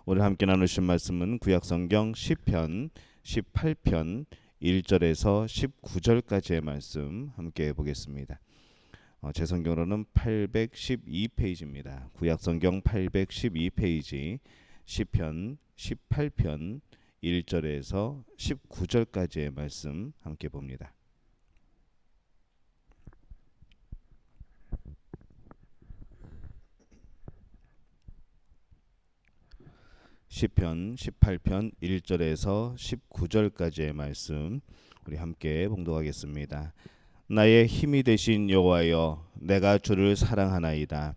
오늘 함께 나누신 말씀은 구약성경 시편 18편 1절에서 19절까지의 말씀 함께 보겠습니다. 제 성경으로는 812페이지입니다. 구약성경 812페이지 시편 18편 1절에서 19절까지의 말씀 함께 봅니다. 시편 18편 1절에서 19절까지의 말씀 우리 함께 봉독하겠습니다. 나의 힘이 되신 여호와여, 내가 주를 사랑하나이다.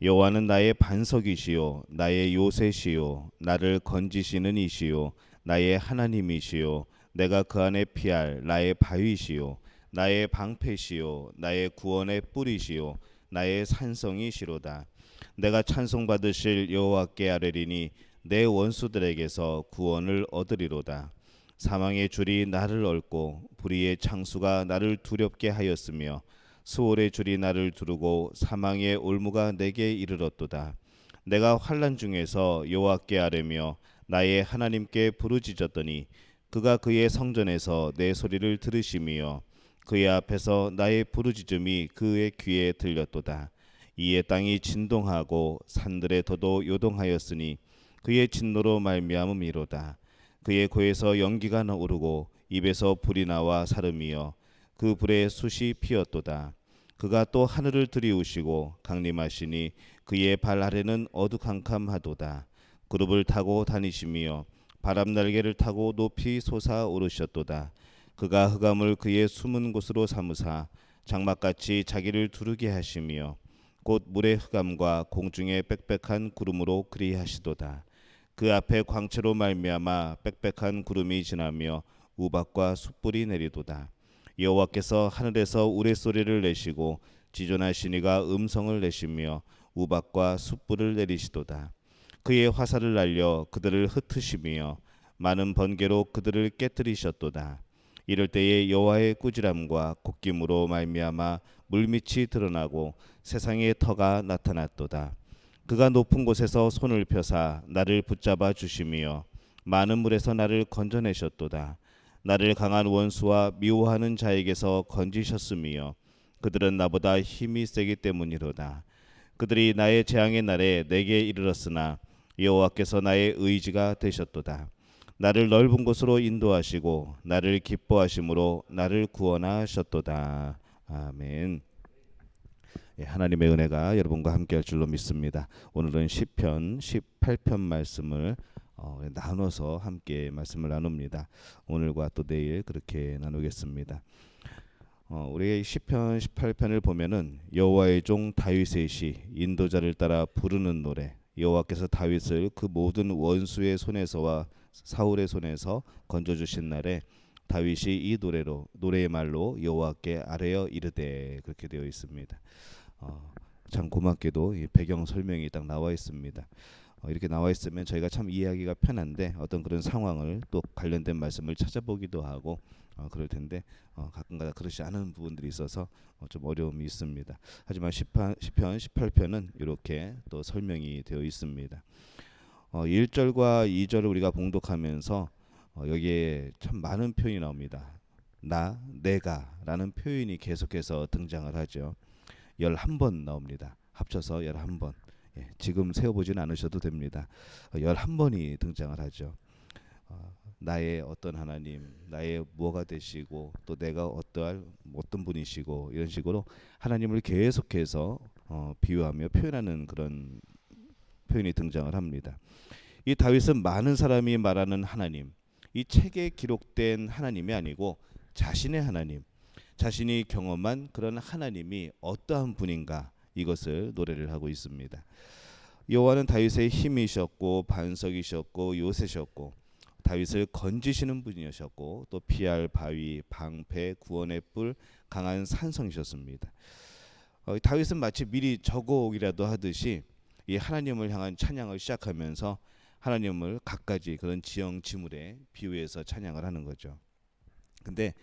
여호와는 나의 반석이시요 나의 요새시요 나를 건지시는 이시요 나의 하나님이시요 내가 그 안에 피할 나의 바위시요 나의 방패시요 나의 구원의 뿌리시요 나의 산성이시로다. 내가 찬송받으실 여호와께 아뢰리니 내 원수들에게서 구원을 얻으리로다. 사망의 줄이 나를 얽고 불의의 창수가 나를 두렵게 하였으며 수월의 줄이 나를 두르고 사망의 올무가 내게 이르렀도다. 내가 환난 중에서 여호와께 아뢰며 나의 하나님께 부르짖었더니 그가 그의 성전에서 내 소리를 들으시며 그의 앞에서 나의 부르짖음이 그의 귀에 들렸도다. 이에 땅이 진동하고 산들의 터도 요동하였으니 그의 진노로 말미암음이로다. 그의 코에서 연기가 오르고 입에서 불이 나와 사름이여 그 불에 숯이 피었도다. 그가 또 하늘을 들이우시고 강림하시니 그의 발 아래는 어두캄캄하도다. 그룹을 타고 다니시며 바람 날개를 타고 높이 솟아오르셨도다. 그가 흑암을 그의 숨은 곳으로 삼으사 장막같이 자기를 두르게 하시며 곧 물의 흑암과 공중의 빽빽한 구름으로 그리하시도다. 그 앞에 광채로 말미암아 빽빽한 구름이 지나며 우박과 숯불이 내리도다. 여호와께서 하늘에서 우레소리를 내시고 지존하신 이가 음성을 내시며 우박과 숯불을 내리시도다. 그의 화살을 날려 그들을 흩으시며 많은 번개로 그들을 깨뜨리셨도다. 이럴 때에 여호와의 꾸지람과 콧김으로 말미암아 물밑이 드러나고 세상의 터가 나타났도다. 그가 높은 곳에서 손을 펴사 나를 붙잡아 주시며 많은 물에서 나를 건져내셨도다. 나를 강한 원수와 미워하는 자에게서 건지셨으며 그들은 나보다 힘이 세기 때문이로다. 그들이 나의 재앙의 날에 내게 이르렀으나 여호와께서 나의 의지가 되셨도다. 나를 넓은 곳으로 인도하시고 나를 기뻐하심으로 나를 구원하셨도다. 아멘. 하나님의 은혜가 여러분과 함께할 줄로 믿습니다. 오늘은 시편 18편 말씀을 나눠서 함께 말씀을 나눕니다. 오늘과 또 내일 그렇게 나누겠습니다. 우리 시편 18편을 보면은 여호와의 종 다윗의 시, 인도자를 따라 부르는 노래, 여호와께서 다윗을 그 모든 원수의 손에서와 사울의 손에서 건져주신 날에 다윗이 이 노래의 말로 여호와께 아뢰어 이르되 그렇게 되어 있습니다. 참 고맙게도 이 배경 설명이 딱 나와 있습니다. 이렇게 나와 있으면 저희가 참 이해하기가 편한데 어떤 그런 상황을 또 관련된 말씀을 찾아보기도 하고 그럴 텐데 가끔가다 그렇지 않은 부분들이 있어서 좀 어려움이 있습니다. 하지만 시편 18편은 이렇게 또 설명이 되어 있습니다. 1절과 2절을 우리가 봉독하면서 여기에 참 많은 표현이 나옵니다. 나, 내가 라는 표현이 계속해서 등장을 하죠. 11번 나옵니다. 합쳐서 11번. 지금 세어보지는 않으셔도 됩니다. 11번이 등장을 하죠. 나의 어떤 하나님, 나의 무엇가 되시고 또 내가 어떤 분이시고 이런 식으로 하나님을 계속해서 비유하며 표현하는 그런 표현이 등장을 합니다. 이 다윗은 많은 사람이 말하는 하나님, 이 책에 기록된 하나님이 아니고 자신의 하나님, 자신이 경험한 그런 하나님이 어떠한 분인가 이것을 노래를 하고 있습니다. 여호와는 다윗의 힘이셨고 반석이셨고 요새셨고 다윗을 건지시는 분이셨고 또 피할 바위, 방패, 구원의 뿔, 강한 산성이셨습니다. 다윗은 마치 미리 저곡이라도 하듯이 이 하나님을 향한 찬양을 시작하면서 하나님을 갖가지 그런 지형지물에 비유해서 찬양을 하는 거죠. 근데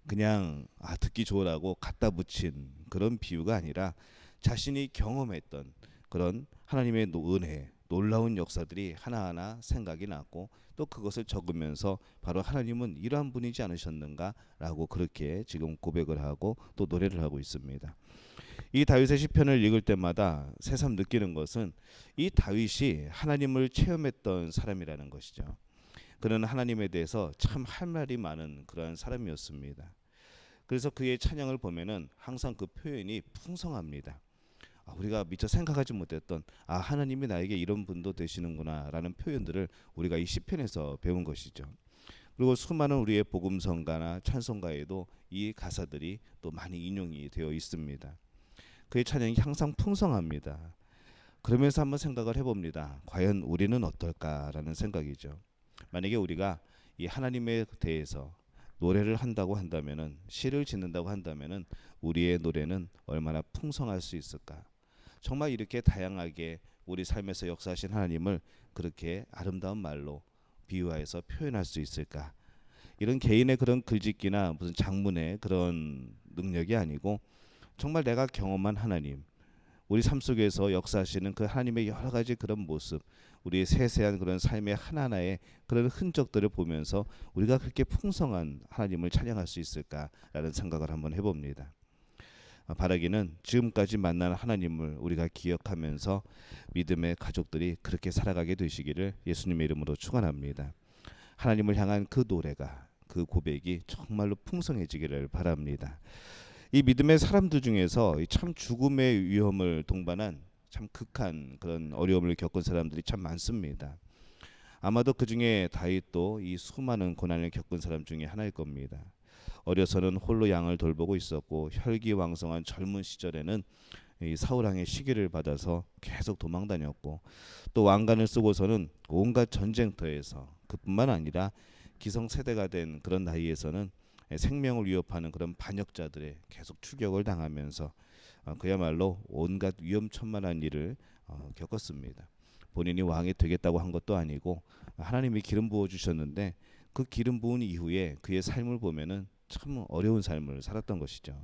그냥 듣기 좋으라고 갖다 붙인 그런 비유가 아니라 자신이 경험했던 그런 하나님의 은혜 놀라운 역사들이 하나하나 생각이 났고 또 그것을 적으면서 바로 하나님은 이러한 분이지 않으셨는가라고 그렇게 지금 고백을 하고 또 노래를 하고 있습니다. 이 다윗의 시편을 읽을 때마다 새삼 느끼는 것은 이 다윗이 하나님을 체험했던 사람이라는 것이죠. 그는 하나님에 대해서 참 할 말이 많은 그러한 사람이었습니다. 그래서 그의 찬양을 보면은 항상 그 표현이 풍성합니다. 우리가 미처 생각하지 못했던 하나님이 나에게 이런 분도 되시는구나라는 표현들을 우리가 이 시편에서 배운 것이죠. 그리고 수많은 우리의 복음성가나 찬송가에도 이 가사들이 또 많이 인용이 되어 있습니다. 그의 찬양이 항상 풍성합니다. 그러면서 한번 생각을 해봅니다. 과연 우리는 어떨까라는 생각이죠. 만약에 우리가 이 하나님에 대해서 노래를 한다고 한다면은, 시를 짓는다고 한다면은 우리의 노래는 얼마나 풍성할 수 있을까? 정말 이렇게 다양하게 우리 삶에서 역사하신 하나님을 그렇게 아름다운 말로 비유하여서 표현할 수 있을까? 이런 개인의 그런 글짓기나 무슨 장문의 그런 능력이 아니고 정말 내가 경험한 하나님, 우리 삶 속에서 역사하시는 그 하나님의 여러 가지 그런 모습, 우리의 세세한 그런 삶의 하나하나의 그런 흔적들을 보면서 우리가 그렇게 풍성한 하나님을 찬양할 수 있을까라는 생각을 한번 해봅니다. 바라기는 지금까지 만난 하나님을 우리가 기억하면서 믿음의 가족들이 그렇게 살아가게 되시기를 예수님의 이름으로 축원합니다. 하나님을 향한 그 노래가, 그 고백이 정말로 풍성해지기를 바랍니다. 이 믿음의 사람들 중에서 참 죽음의 위험을 동반한 참 극한 그런 어려움을 겪은 사람들이 참 많습니다. 아마도 그 중에 다윗도 이 수많은 고난을 겪은 사람 중에 하나일 겁니다. 어려서는 홀로 양을 돌보고 있었고 혈기왕성한 젊은 시절에는 이 사울 왕의 시기를 받아서 계속 도망 다녔고 또 왕관을 쓰고서는 온갖 전쟁터에서 그뿐만 아니라 기성세대가 된 그런 나이에서는 생명을 위협하는 그런 반역자들의 계속 추격을 당하면서 그야말로 온갖 위험천만한 일을 겪었습니다. 본인이 왕이 되겠다고 한 것도 아니고 하나님이 기름 부어 주셨는데 그 기름 부은 이후에 그의 삶을 보면은 참 어려운 삶을 살았던 것이죠.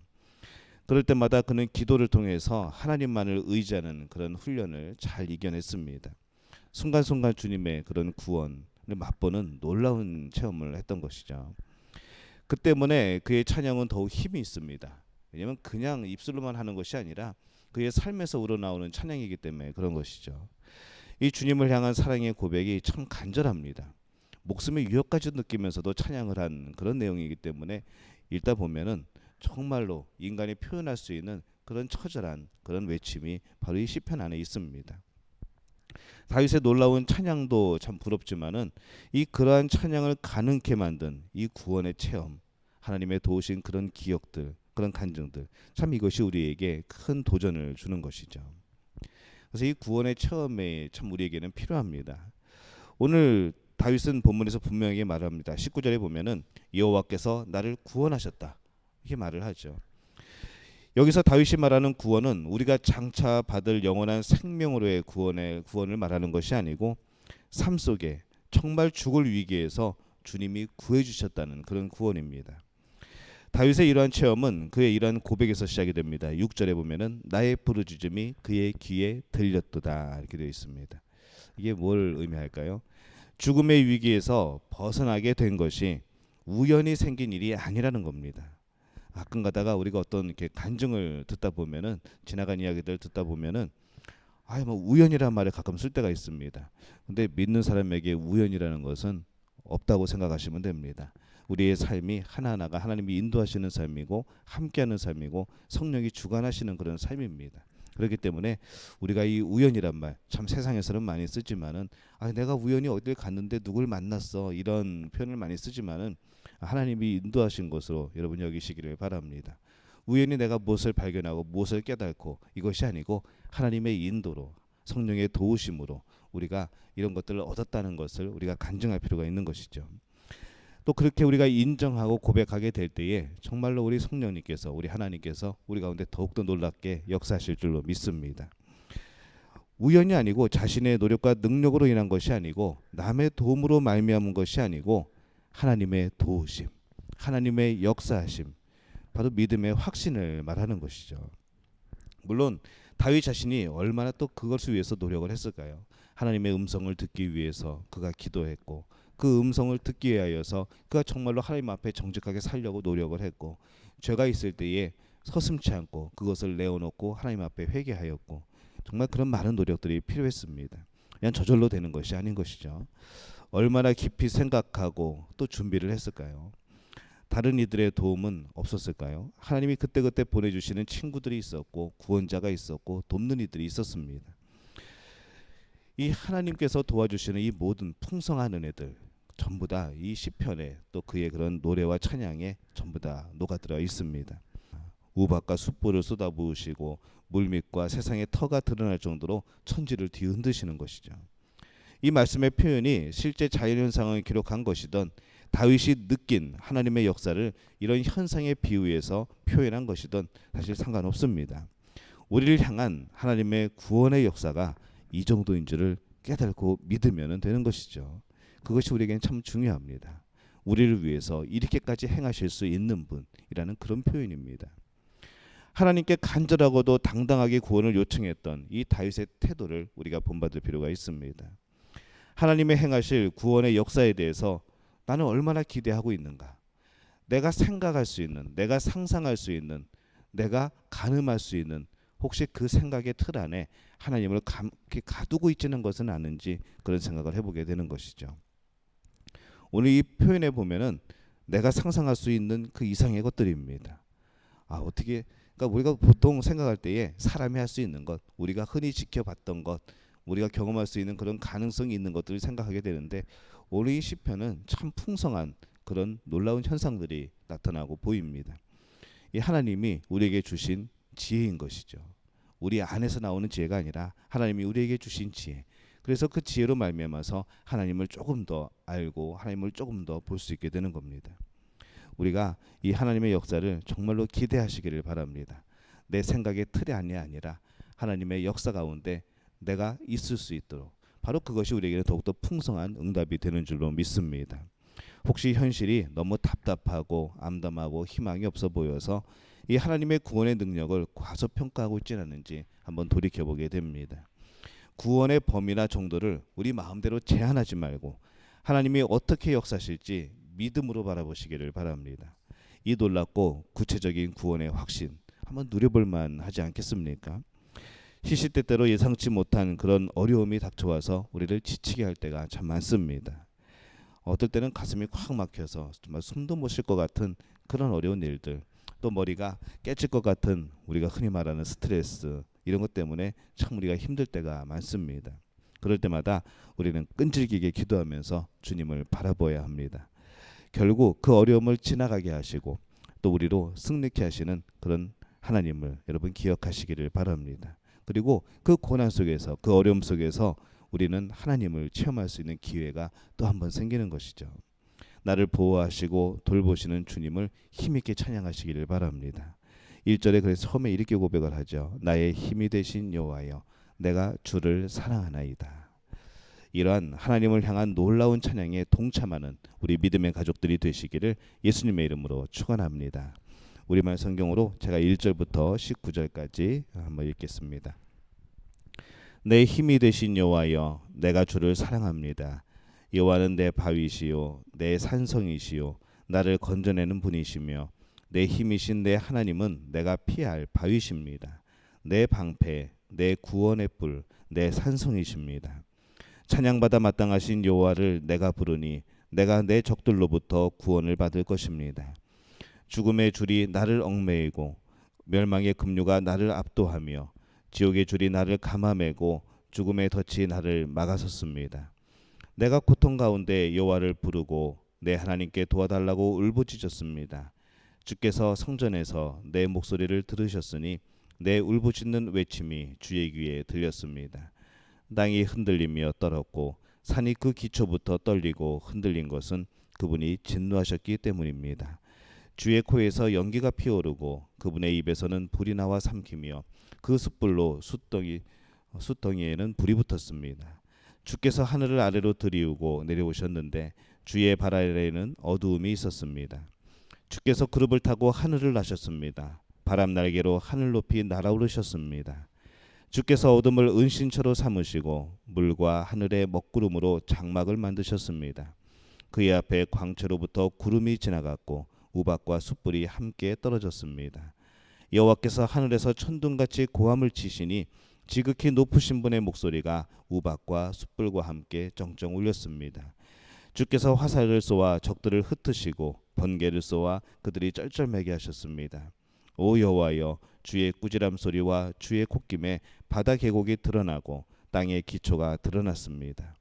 그럴 때마다 그는 기도를 통해서 하나님만을 의지하는 그런 훈련을 잘 이겨냈습니다. 순간순간 주님의 그런 구원을 맛보는 놀라운 체험을 했던 것이죠. 그 때문에 그의 찬양은 더욱 힘이 있습니다. 왜냐하면 그냥 입술로만 하는 것이 아니라 그의 삶에서 우러나오는 찬양이기 때문에 그런 것이죠. 이 주님을 향한 사랑의 고백이 참 간절합니다. 목숨의 위협까지 느끼면서도 찬양을 한 그런 내용이기 때문에 읽다 보면은 정말로 인간이 표현할 수 있는 그런 처절한 그런 외침이 바로 이 시편 안에 있습니다. 다윗의 놀라운 찬양도 참 부럽지만은 이 그러한 찬양을 가능케 만든 이 구원의 체험, 하나님의 도우신 그런 기억들, 그런 간증들, 참 이것이 우리에게 큰 도전을 주는 것이죠. 그래서 이 구원의 체험이 참 우리에게는 필요합니다. 오늘 다윗은 본문에서 분명하게 말합니다. 19절에 보면은 여호와께서 나를 구원하셨다 이렇게 말을 하죠. 여기서 다윗이 말하는 구원은 우리가 장차 받을 영원한 생명으로의 구원을 말하는 것이 아니고 삶 속에 정말 죽을 위기에서 주님이 구해 주셨다는 그런 구원입니다. 다윗의 이러한 체험은 그의 이러한 고백에서 시작이 됩니다. 6절에 보면은 나의 부르짖음이 그의 귀에 들렸도다 이렇게 되어 있습니다. 이게 뭘 의미할까요? 죽음의 위기에서 벗어나게 된 것이 우연히 생긴 일이 아니라는 겁니다. 가끔 가다가 우리가 어떤 이렇게 간증을 듣다 보면은 지나간 이야기들 듣다 보면은 뭐 우연이란 말을 가끔 쓸 때가 있습니다. 근데 믿는 사람에게 우연이라는 것은 없다고 생각하시면 됩니다. 우리의 삶이 하나하나가 하나님이 인도하시는 삶이고 함께하는 삶이고 성령이 주관하시는 그런 삶입니다. 그렇기 때문에 우리가 이 우연이란 말 참 세상에서는 많이 쓰지만은 내가 우연히 어딜 갔는데 누굴 만났어 이런 표현을 많이 쓰지만은 하나님이 인도하신 것으로 여러분 여기시기를 바랍니다. 우연히 내가 무엇을 발견하고 무엇을 깨닫고 이것이 아니고 하나님의 인도로 성령의 도우심으로 우리가 이런 것들을 얻었다는 것을 우리가 간증할 필요가 있는 것이죠. 또 그렇게 우리가 인정하고 고백하게 될 때에 정말로 우리 성령님께서 우리 하나님께서 우리 가운데 더욱더 놀랍게 역사하실 줄로 믿습니다. 우연이 아니고 자신의 노력과 능력으로 인한 것이 아니고 남의 도움으로 말미암은 것이 아니고 하나님의 도우심, 하나님의 역사하심, 바로 믿음의 확신을 말하는 것이죠. 물론 다윗 자신이 얼마나 또 그것을 위해서 노력을 했을까요? 하나님의 음성을 듣기 위해서 그가 기도했고, 그 음성을 듣기 위하여서 그가 정말로 하나님 앞에 정직하게 살려고 노력을 했고, 죄가 있을 때에 서슴지 않고 그것을 내어놓고 하나님 앞에 회개하였고, 정말 그런 많은 노력들이 필요했습니다. 그냥 저절로 되는 것이 아닌 것이죠. 얼마나 깊이 생각하고 또 준비를 했을까요? 다른 이들의 도움은 없었을까요? 하나님이 그때그때 보내주시는 친구들이 있었고, 구원자가 있었고, 돕는 이들이 있었습니다. 이 하나님께서 도와주시는 이 모든 풍성한 은혜들 전부 다 이 시편에, 또 그의 그런 노래와 찬양에 전부 다 녹아들어 있습니다. 우박과 숯불을 쏟아부으시고 물밑과 세상의 터가 드러날 정도로 천지를 뒤흔드시는 것이죠. 이 말씀의 표현이 실제 자연현상을 기록한 것이든, 다윗이 느낀 하나님의 역사를 이런 현상에 비유해서 표현한 것이든 사실 상관없습니다. 우리를 향한 하나님의 구원의 역사가 이 정도인 줄을 깨닫고 믿으면 되는 것이죠. 그것이 우리에게는 참 중요합니다. 우리를 위해서 이렇게까지 행하실 수 있는 분이라는 그런 표현입니다. 하나님께 간절하고도 당당하게 구원을 요청했던 이 다윗의 태도를 우리가 본받을 필요가 있습니다. 하나님의 행하실 구원의 역사에 대해서 나는 얼마나 기대하고 있는가? 내가 생각할 수 있는, 내가 상상할 수 있는, 내가 가늠할 수 있는, 혹시 그 생각의 틀 안에 하나님을 가두고 있지는 것은 않은지 그런 생각을 해보게 되는 것이죠. 오늘 이 표현에 보면은 내가 상상할 수 있는 그 이상의 것들입니다. 어떻게, 그러니까 우리가 보통 생각할 때에 사람이 할 수 있는 것, 우리가 흔히 지켜봤던 것, 우리가 경험할 수 있는 그런 가능성이 있는 것들을 생각하게 되는데, 오늘 이 시편은 참 풍성한 그런 놀라운 현상들이 나타나고 보입니다. 이 하나님이 우리에게 주신 지혜인 것이죠. 우리 안에서 나오는 지혜가 아니라 하나님이 우리에게 주신 지혜. 그래서 그 지혜로 말미암아서 하나님을 조금 더 알고 하나님을 조금 더 볼 수 있게 되는 겁니다. 우리가 이 하나님의 역사를 정말로 기대하시기를 바랍니다. 내 생각의 틀이 아니라 하나님의 역사 가운데 내가 있을 수 있도록, 바로 그것이 우리에게는 더욱더 풍성한 응답이 되는 줄로 믿습니다. 혹시 현실이 너무 답답하고 암담하고 희망이 없어 보여서 이 하나님의 구원의 능력을 과소평가하고 있지는 않은지 한번 돌이켜보게 됩니다. 구원의 범위나 정도를 우리 마음대로 제한하지 말고 하나님이 어떻게 역사하실지 믿음으로 바라보시기를 바랍니다. 이 놀랍고 구체적인 구원의 확신 한번 누려볼 만하지 않겠습니까? 시시때때로 예상치 못한 그런 어려움이 닥쳐와서 우리를 지치게 할 때가 참 많습니다. 어떨 때는 가슴이 콱 막혀서 정말 숨도 못 쉴 것 같은 그런 어려운 일들, 또 머리가 깨질 것 같은 우리가 흔히 말하는 스트레스, 이런 것 때문에 참 우리가 힘들 때가 많습니다. 그럴 때마다 우리는 끈질기게 기도하면서 주님을 바라보아야 합니다. 결국 그 어려움을 지나가게 하시고 또 우리로 승리케 하시는 그런 하나님을 여러분 기억하시기를 바랍니다. 그리고 그 고난 속에서, 그 어려움 속에서 우리는 하나님을 체험할 수 있는 기회가 또 한 번 생기는 것이죠. 나를 보호하시고 돌보시는 주님을 힘있게 찬양하시기를 바랍니다. 1절에 그래서 처음에 이렇게 고백을 하죠. 나의 힘이 되신 여호와여, 내가 주를 사랑하나이다. 이러한 하나님을 향한 놀라운 찬양에 동참하는 우리 믿음의 가족들이 되시기를 예수님의 이름으로 축원합니다. 우리말 성경으로 제가 1절부터 19절까지 한번 읽겠습니다. 내 힘이 되신 여호와여, 내가 주를 사랑합니다. 여호와는 내 바위시요 내 산성이시요 나를 건져내는 분이시며 내 힘이신 내 하나님은 내가 피할 바위십니다. 내 방패, 내 구원의 뿔, 내 산성이십니다. 찬양받아 마땅하신 여호와를 내가 부르니 내가 내 적들로부터 구원을 받을 것입니다. 죽음의 줄이 나를 얽매이고 멸망의 급류가 나를 압도하며 지옥의 줄이 나를 감아매고 죽음의 덫이 나를 막아섰습니다. 내가 고통 가운데 여호와를 부르고 내 하나님께 도와달라고 울부짖었습니다. 주께서 성전에서 내 목소리를 들으셨으니 내 울부짖는 외침이 주의 귀에 들렸습니다. 땅이 흔들리며 떨었고 산이 그 기초부터 떨리고 흔들린 것은 그분이 진노하셨기 때문입니다. 주의 코에서 연기가 피어오르고 그분의 입에서는 불이 나와 삼키며 그 숯불로 숯덩이에는 불이 붙었습니다. 주께서 하늘을 아래로 들이우고 내려오셨는데 주의 발 아래에는 어두움이 있었습니다. 주께서 그룹을 타고 하늘을 나셨습니다. 바람 날개로 하늘 높이 날아오르셨습니다. 주께서 어둠을 은신처로 삼으시고 물과 하늘의 먹구름으로 장막을 만드셨습니다. 그의 앞에 광채로부터 구름이 지나갔고 우박과 숯불이 함께 떨어졌습니다. 여호와께서 하늘에서 천둥같이 고함을 치시니 지극히 높으신 분의 목소리가 우박과 숯불과 함께 쩡쩡 울렸습니다. 주께서 화살을 쏘아 적들을 흩으시고 번개를 쏘아 그들이 쩔쩔매게 하셨습니다. 오 여호와여, 주의 꾸지람 소리와 주의 콧김에 바다 계곡이 드러나고 땅의 기초가 드러났습니다.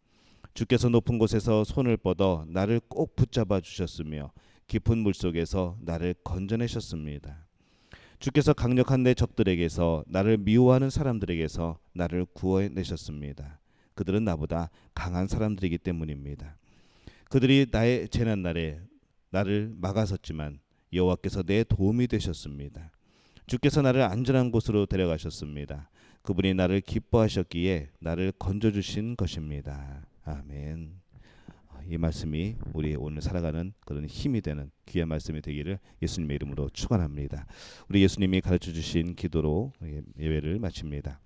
주께서 높은 곳에서 손을 뻗어 나를 꼭 붙잡아 주셨으며 깊은 물속에서 나를 건져내셨습니다. 주께서 강력한 내 적들에게서, 나를 미워하는 사람들에게서 나를 구원내셨습니다. 그들은 나보다 강한 사람들이기 때문입니다. 그들이 나의 재난 날에 나를 막아섰지만 여호와께서 내 도움이 되셨습니다. 주께서 나를 안전한 곳으로 데려가셨습니다. 그분이 나를 기뻐하셨기에 나를 건져주신 것입니다. 아멘. 이 말씀이 우리 오늘 살아가는 그런 힘이 되는 귀한 말씀이 되기를 예수님의 이름으로 축원합니다. 우리 예수님이 가르쳐 주신 기도로 예배를 마칩니다.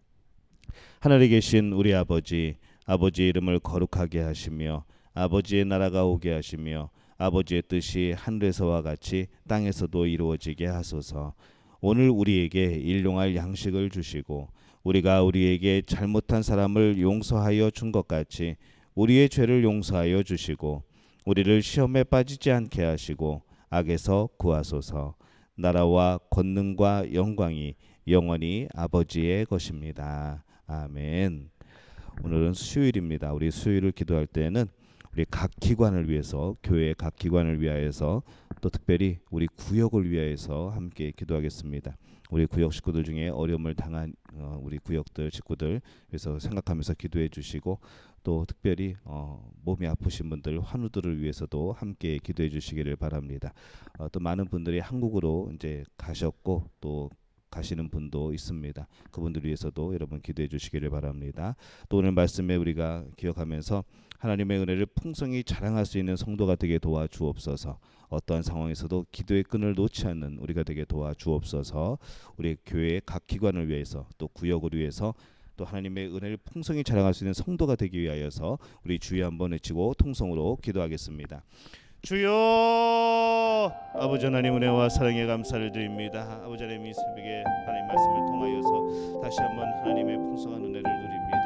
하늘에 계신 우리 아버지, 아버지의 이름을 거룩하게 하시며 아버지의 나라가 오게 하시며 아버지의 뜻이 하늘에서와 같이 땅에서도 이루어지게 하소서. 오늘 우리에게 일용할 양식을 주시고 우리가 우리에게 잘못한 사람을 용서하여 준 것 같이 우리의 죄를 용서하여 주시고 우리를 시험에 빠지지 않게 하시고 악에서 구하소서. 나라와 권능과 영광이 영원히 아버지의 것입니다. 아멘. 오늘은 수요일입니다. 우리 수요일을 기도할 때는 우리 각 기관을 위해서, 교회의 각 기관을 위하여서, 또 특별히 우리 구역을 위하여서 함께 기도하겠습니다. 우리 구역 식구들 중에 어려움을 당한 우리 구역들 식구들 위해서 생각하면서 기도해 주시고, 또 특별히 몸이 아프신 분들, 환우들을 위해서도 함께 기도해 주시기를 바랍니다. 또 많은 분들이 한국으로 이제 가셨고 또 가시는 분도 있습니다. 그분들 위해서도 여러분 기도해 주시기를 바랍니다. 또 오늘 말씀에 우리가 기억하면서 하나님의 은혜를 풍성히 자랑할 수 있는 성도가 되게 도와주옵소서. 어떠한 상황에서도 기도의 끈을 놓지 않는 우리가 되게 도와주옵소서. 우리 교회의 각 기관을 위해서, 또 구역을 위해서, 또 하나님의 은혜를 풍성히 자랑할 수 있는 성도가 되기 위하여서 우리 주여 한번 외치고 통성으로 기도하겠습니다. 주여, 아버지 하나님 은혜와 사랑에 감사를 드립니다. 아버지 하나님 이 새벽에 하나님 말씀을 통하여서 다시 한번 하나님의 풍성한 은혜를 누립니다.